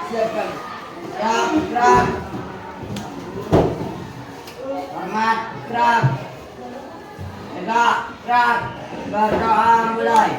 Silakan. Gerak, gerak. Hormat, gerak. Tegak, gerak. Berdoa mulai.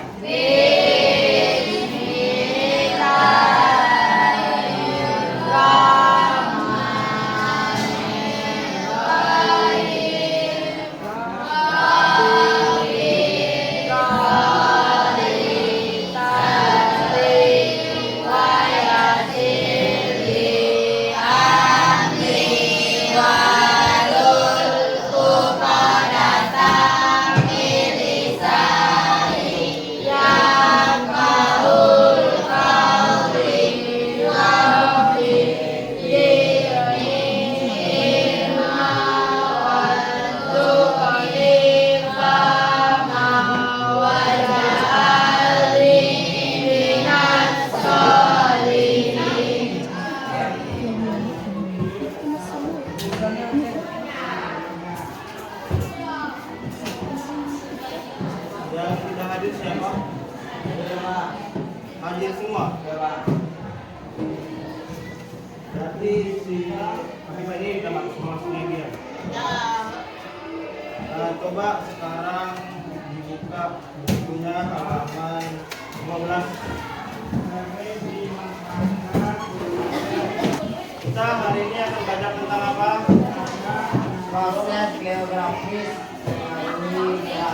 Yang tidak hadir siapa? Hadir semua. Berarti si Habibah ini udah masuknya dia. Nah, coba sekarang dibuka bukunya halaman 15. Kita hari ini akan belajar tentang apa? Proses geografis Indonesia.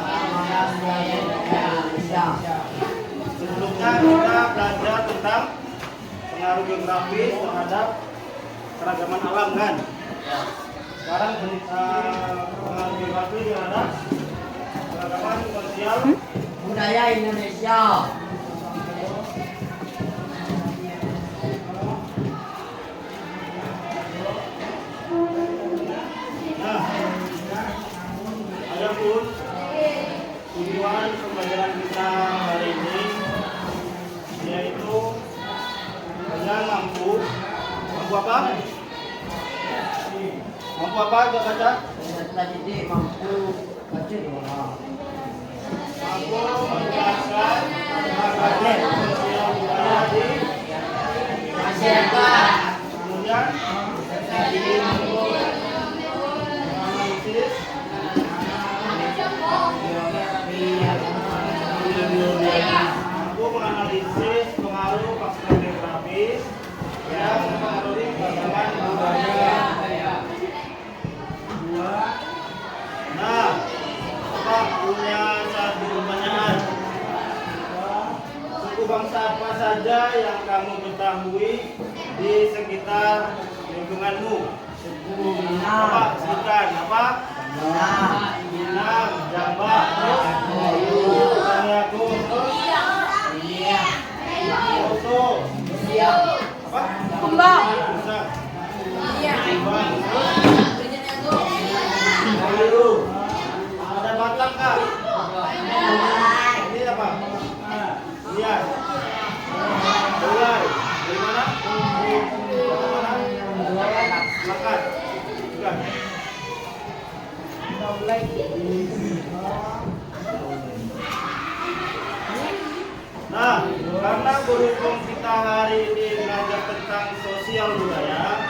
Sebelumnya kita belajar tentang pengaruh geografis terhadap keragaman alam kan? Sekarang pengaruh geografis terhadap keragaman sosial Budaya Indonesia. Nah, adapun tujuan pembelajaran kita hari ini yaitu kalian mampu apa? Mampu apa? Coba baca. Peserta didik mampu baca doa. Mampu menjelaskan keragaman sosial budaya di Masyarakat. kemudian menganalisis mampu menganalisis pengaruh faktor geografis yang mempengaruhi keragaman budaya. Nah, Bapak punya satu pertanyaan. Suku bangsa apa saja yang kamu ketahui di sekitar lingkunganmu? Bapak sebutkan apa? Minang, Jawa, Tanyaku, Oto, apa? Kembang. Bisa. Kembang. Bayu. Ada Batak kah? Ini apa? Iya. Ulai. Dari mana? Makan. Bukan. Nah, karena berhubung kita hari ini belajar tentang sosial budaya,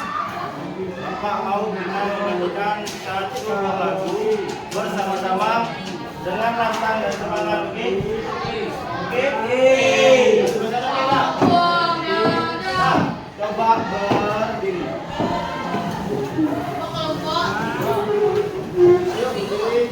Bapak mau kita menyanyikan satu buah lagu bersama-sama dengan lantang dan semangat, oke? Oke? Bersama kita. Nah, coba berdiri. Ayo berdiri.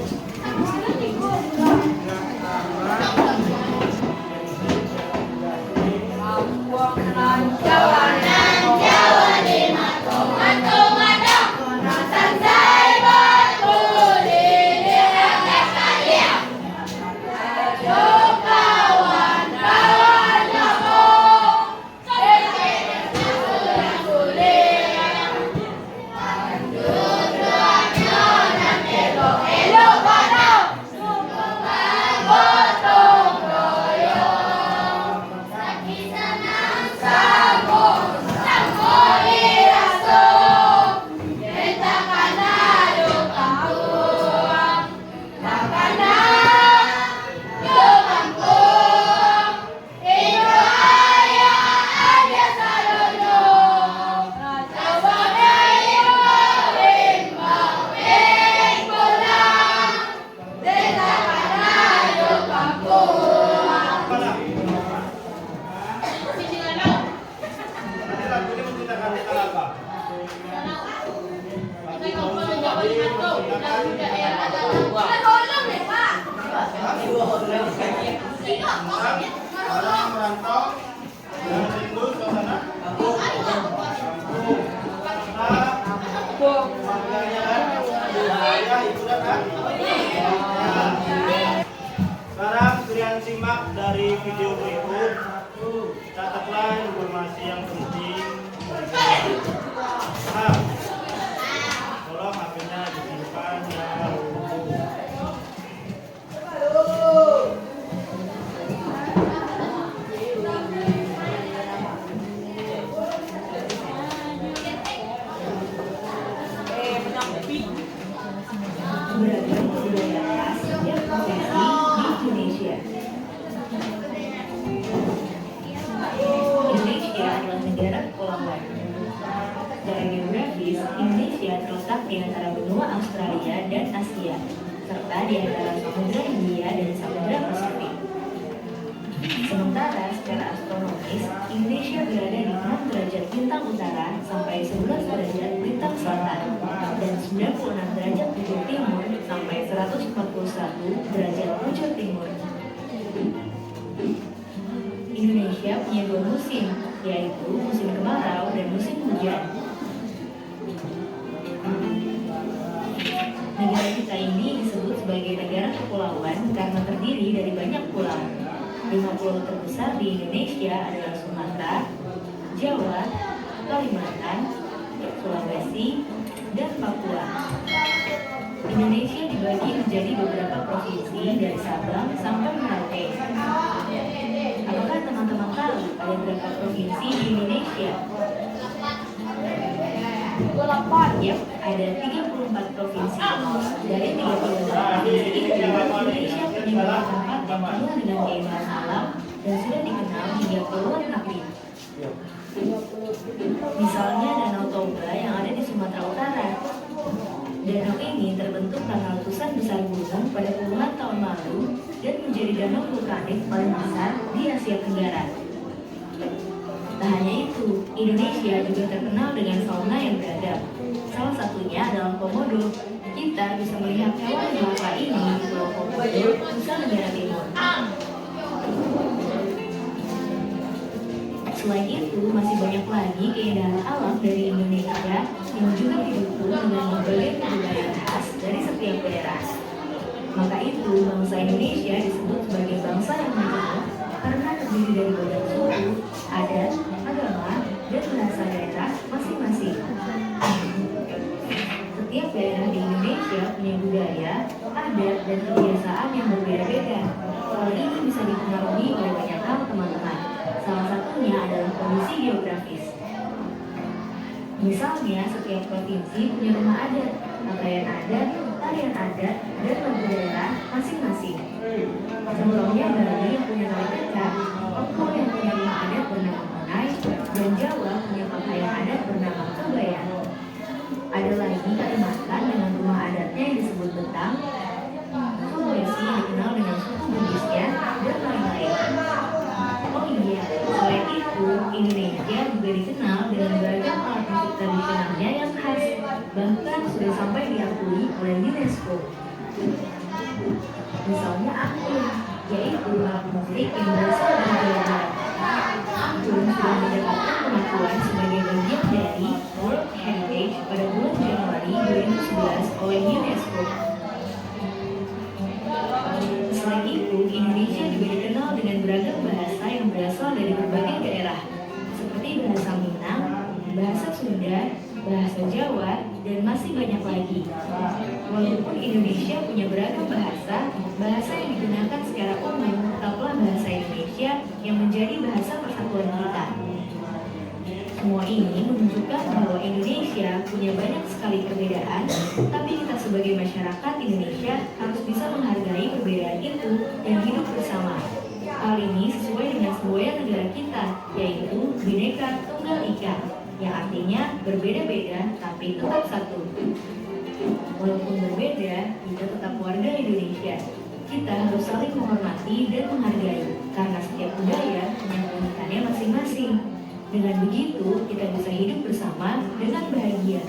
menyimak dari video berikut, catatlah informasi yang penting. Nah, tolong HP-nya disimpan ya. Beragam budaya khas yang terjadi di Indonesia. Indonesia adalah negara kepulauan. Secara geografis, Indonesia terletak di antara benua Australia dan Asia, serta di antara Samudra Hindia dan Samudra Pasifik. Sementara secara astronomis, Indonesia berada di 6 derajat lintang utara sampai 11 derajat lintang selatan dan 96 derajat bujur timur sampai 141 derajat bujur timur. Indonesia punya 2 musim, yaitu musim kemarau dan musim hujan. Negara kita ini disebut sebagai negara kepulauan karena terdiri dari banyak pulau. 5 pulau terbesar di Indonesia adalah Sumatera, Jawa, Kalimantan, Sulawesi, dan Papua. Indonesia dibagi menjadi beberapa provinsi dari Sabang sampai Merauke. Apakah teman-teman tahu ada berapa provinsi di Indonesia? Yap, ada 34 provinsi. Dari 34 provinsi itu, Indonesia punya banyak tempat yang penuh dengan keindahan alam dan sudah dikenal hingga ke luar negeri. Misalnya Danau Toba yang ada di Sumatera Utara. Danau ini terbentuk karena letusan besar gunung pada puluhan tahun lalu dan menjadi danau vulkanik paling besar di Asia Tenggara. Tak hanya itu, Indonesia juga terkenal dengan fauna yang beragam. Salah satunya adalah komodo. Kita bisa melihat hewan langka ini di Pulau Komodo, Nusa Tenggara Timur. Selain itu, masih banyak lagi keindahan alam dari Indonesia yang juga didukung dengan berbagai kebudayaan khas dari setiap daerah. Maka itu, bangsa Indonesia disebut sebagai bangsa yang majemuk karena terdiri dari banyak suku, adat, agama, dan bahasa daerah masing-masing. Setiap daerah di Indonesia punya budaya, adat, dan kebiasaan yang berbeda-beda. Hal ini bisa dipengaruhi oleh banyak hal, teman-teman. Salah satunya adalah kondisi geografis. Misalnya, setiap provinsi punya rumah adat, pakaian adat, tarian adat, dan lagu daerah masing-masing. Contohnya Bali yang punya tari kecak, Papua yang punya rumah adat bernama Monai, dan Jawa punya pakaian adat bernama Kebaya. Ada lagi Kalimantan dengan rumah adatnya yang disebut Betang, Sulawesi yang dikenal dengan suku Bugisnya, dan lain-lain. Oh iya, selain itu, Indonesia juga dikenal dengan beragam alat musik tradisionalnya yang khas, bahkan sudah sampai diakui oleh UNESCO. Misalnya angklung, yaitu alat musik yang berasal dari Jawa Barat. Angklung sudah mendapatkan pengakuan sebagai bagian dari World Heritage pada bulan Januari 2011 oleh UNESCO. Selain itu, Indonesia juga dikenal dengan beragam bahasa yang berasal dari berbagai daerah, seperti bahasa Minang, bahasa Sunda, bahasa Jawa, dan masih banyak lagi. Walaupun Indonesia punya beragam bahasa, bahasa yang digunakan secara umum tetaplah bahasa Indonesia yang menjadi bahasa persatuan kita. Semua ini menunjukkan bahwa Indonesia punya banyak sekali perbedaan, tapi kita sebagai masyarakat Indonesia harus bisa menghargai perbedaan itu dan hidup bersama. Hal ini sesuai dengan semboyan negara kita, yaitu Bhinneka Tunggal Ika, yang artinya berbeda-beda tapi tetap satu. Walaupun berbeda, kita tetap warga Indonesia. Kita harus saling menghormati dan menghargai, karena setiap budaya punya keunikannya masing-masing. Dengan begitu, kita bisa hidup bersama dengan bahagia.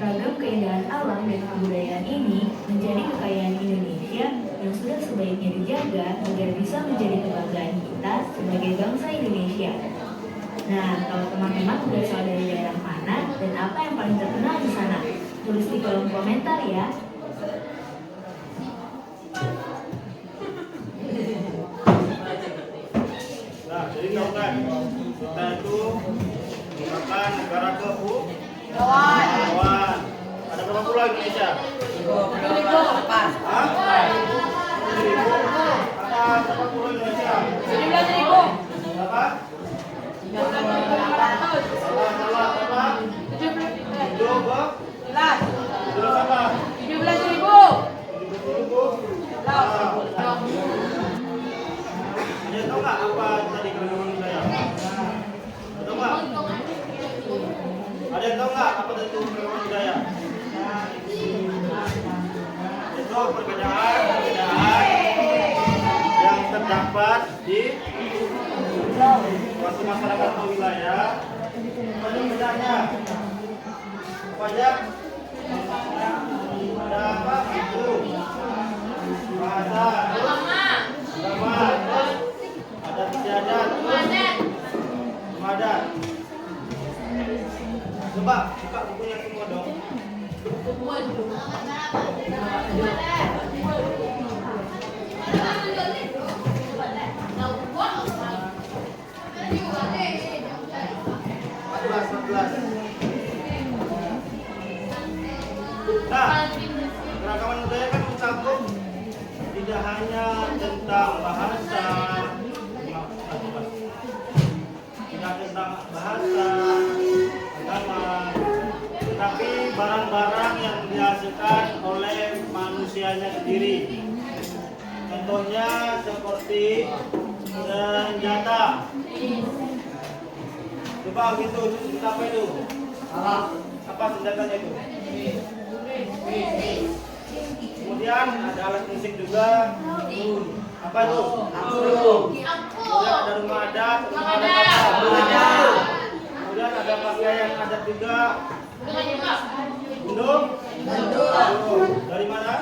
Ragam keindahan alam dan kebudayaan ini menjadi kekayaan Indonesia yang sudah sebaiknya dijaga agar bisa menjadi kebanggaan kita sebagai bangsa Indonesia. Nah, kalau teman-teman berasal dari daerah mana dan apa yang paling terkenal di sana, tulis di kolom komentar ya. kan? Kita itu merupakan negara kepulauan. Ada berapa pulau Indonesia? 28. Hah? 7.000. Ada berapa pulau Indonesia? 17.000. Berapa? 38. Salah berapa? 17. 7 berapa? 17.000. 17.000. Ada tahu nggak apa tadi keragaman budaya? Tahu nggak? Ada yang tahu nggak apa itu keragaman budaya? Itu perbedaan yang terdapat di suatu masyarakat atau wilayah. Ada bedanya. Apa aja? Ada apa? Itu bahasa, agama, ada istiadat, ibadat. Coba buka bukunya semua dong. Nah, keragaman budaya kan mencakup tidak hanya tentang bahasa, tidak tentang bahasa, agama, tetapi barang-barang yang dihasilkan oleh manusianya sendiri. Contohnya seperti senjata. Coba gitu, senjata apa itu? Apa senjatanya itu? Kemudian ada alat musik juga. Apa itu? Kemudian ada rumah adat, kemudian ada pakaian adat juga. Gunung? Dari mana?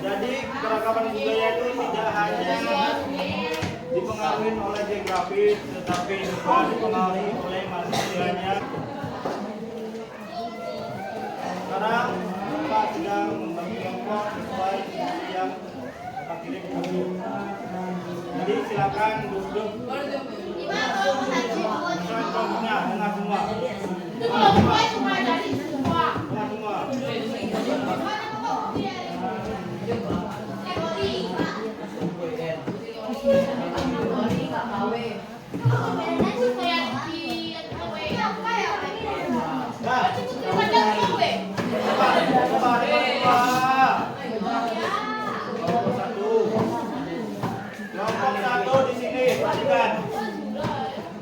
Jadi keragaman budaya itu tidak hanya dipengaruhi oleh geografis, tetapi juga dipengaruhi oleh manusianya. Sekarang Bapak sedang membagi kelompok sesuai yang Bapak kirim dulu. Jadi silakan duduk. Sesuai kelompoknya dengan semua. Kelompok satu di sini, perhatikan.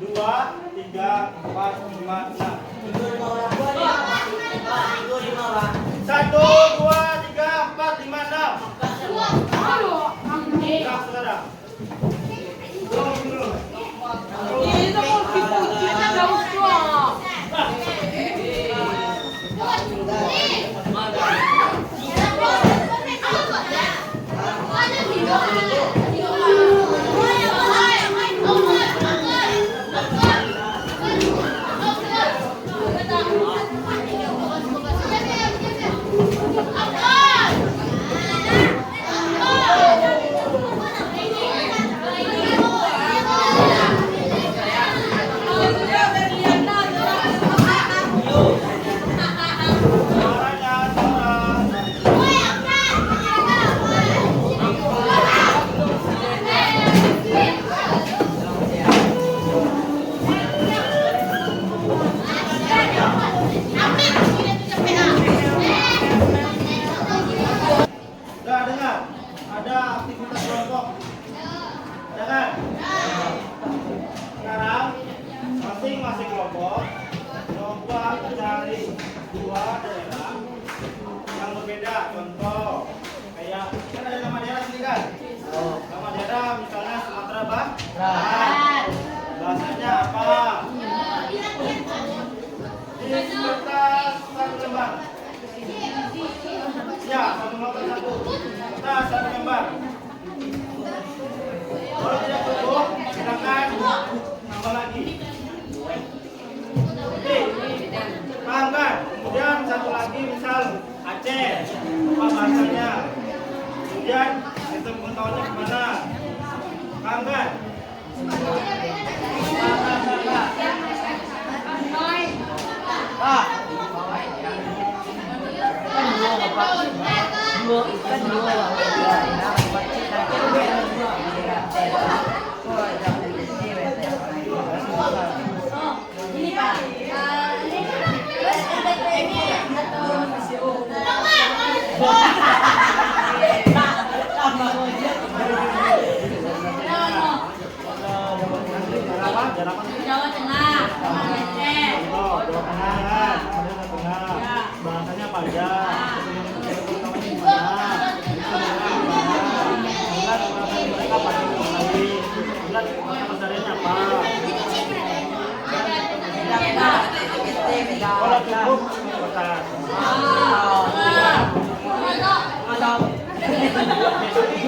2, 3, 4, 5, 6. 1, 2, 3, 4, 5, 6. Gerak saudara. Sudah dengar? Ada aktivitas kelompok. Ada kan? Sekarang masing-masing kelompok coba cari 2 daerah yang berbeda. Contoh kayak kan ada nama daerah sini kan? Nama daerah misalnya Sumatera Barat. Bahasanya apa? Di kertas 1 lembar. Ya, 1 lembar 1. Kertas 1 lembar. Kalau tidak cukup, silakan tambah lagi. Oke, paham kan? Kemudian 1 lagi misal Aceh, apa bahasanya? Kemudian sistem pengetahuannya kemana? Ini Pak. Terus ini Jawa Tengah. Jawa Tengah. Bahasanya panjang. Kalau cukup, kotak.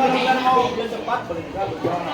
Kalau mau dia cepat, boleh juga berjuang.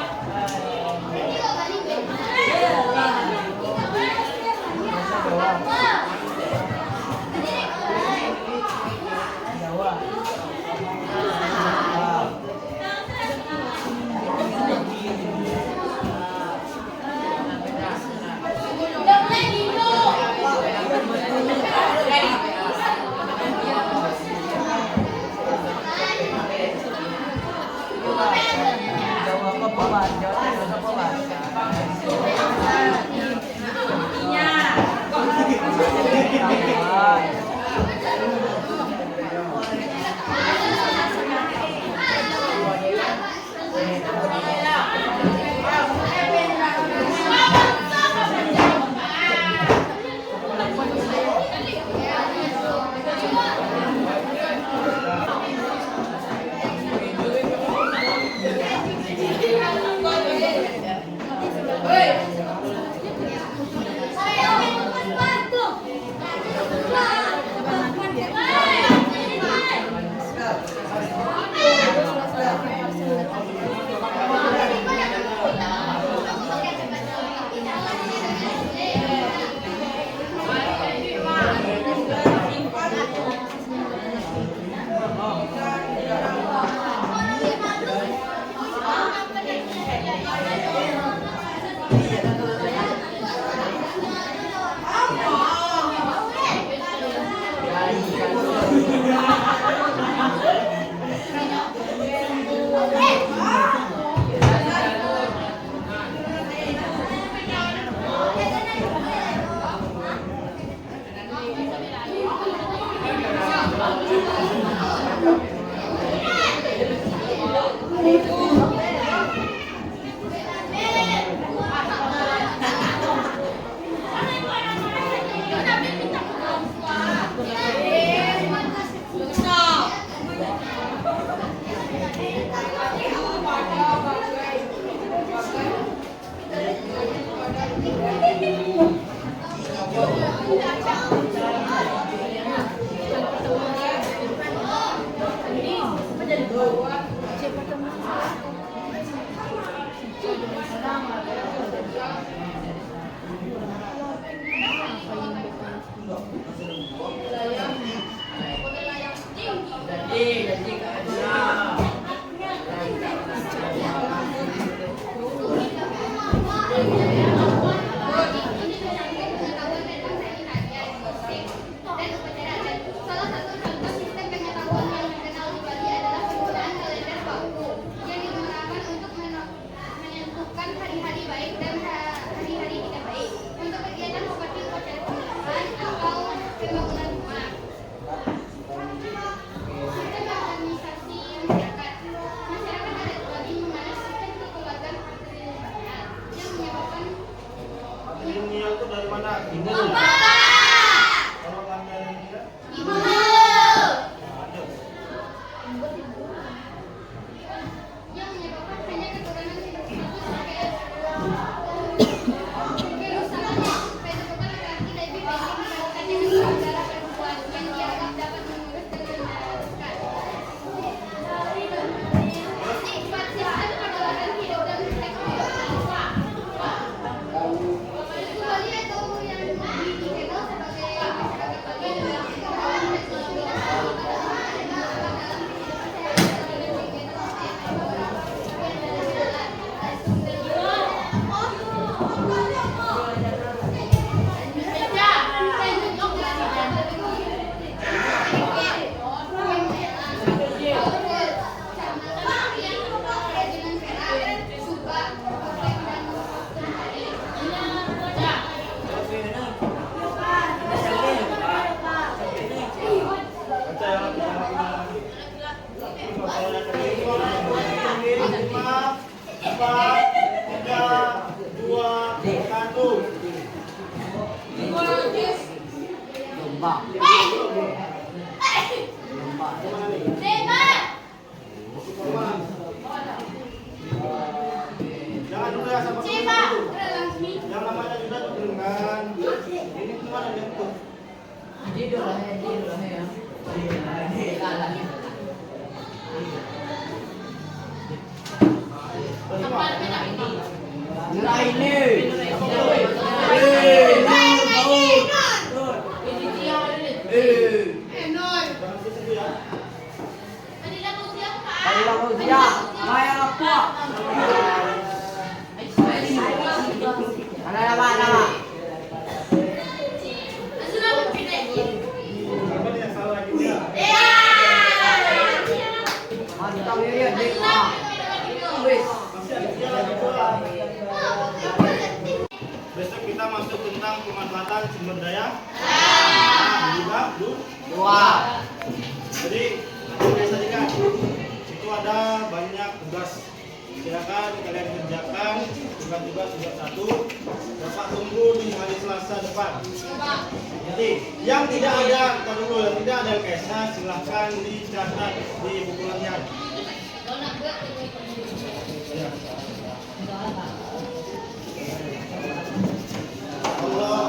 Jangan dulu ya sama dulu. Yang namanya juga dengan ini cuma ada bentuk. Apa nih yang salah lagi ya? Masih ada dia lagi pula. Besok kita masuk tentang pemanfaatan sumber daya. Juga dua. Jadi biasa kan itu ada banyak tugas. Silakan kalian kerjakan tugas-tugas sudah satu. Bapak tunggu di hari Selasa depan. Jadi yang tidak ada, yang tidak ada kesnya silahkan dicatat di buku latihan. Ya. Kalau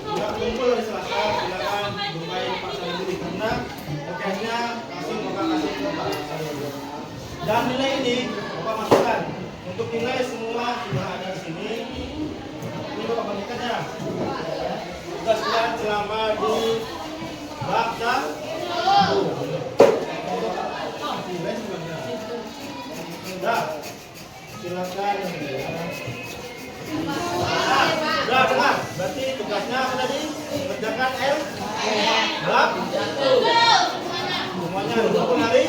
tidak kumpul hari Selasa, silakan bermain Pak Sandi karena kesnya langsung Bapak kasih ke Pak. Dan nilai ini Bapak masukkan. Untuk nilai semua sudah ada di sini. Ini Bapak bagikan ya. Tugas kalian selama di bab sudah. Silakan. Sudah dengar. Berarti tugasnya apa tadi? Kerjakan L. Bab. Semuanya untuk hari.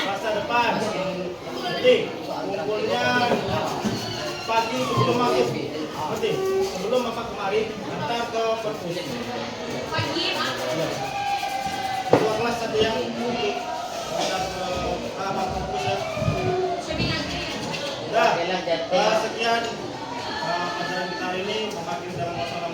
Masa depan. Jadi kumpulnya pagi sebelum maghrib. Berarti sebelum Bapak kemari antar ke perpus. Pagi. Ketua kelas satu yang untuk antar ke alamat perpus ya. Sudah. Sekian pelajaran kita hari ini memakai dalam masalah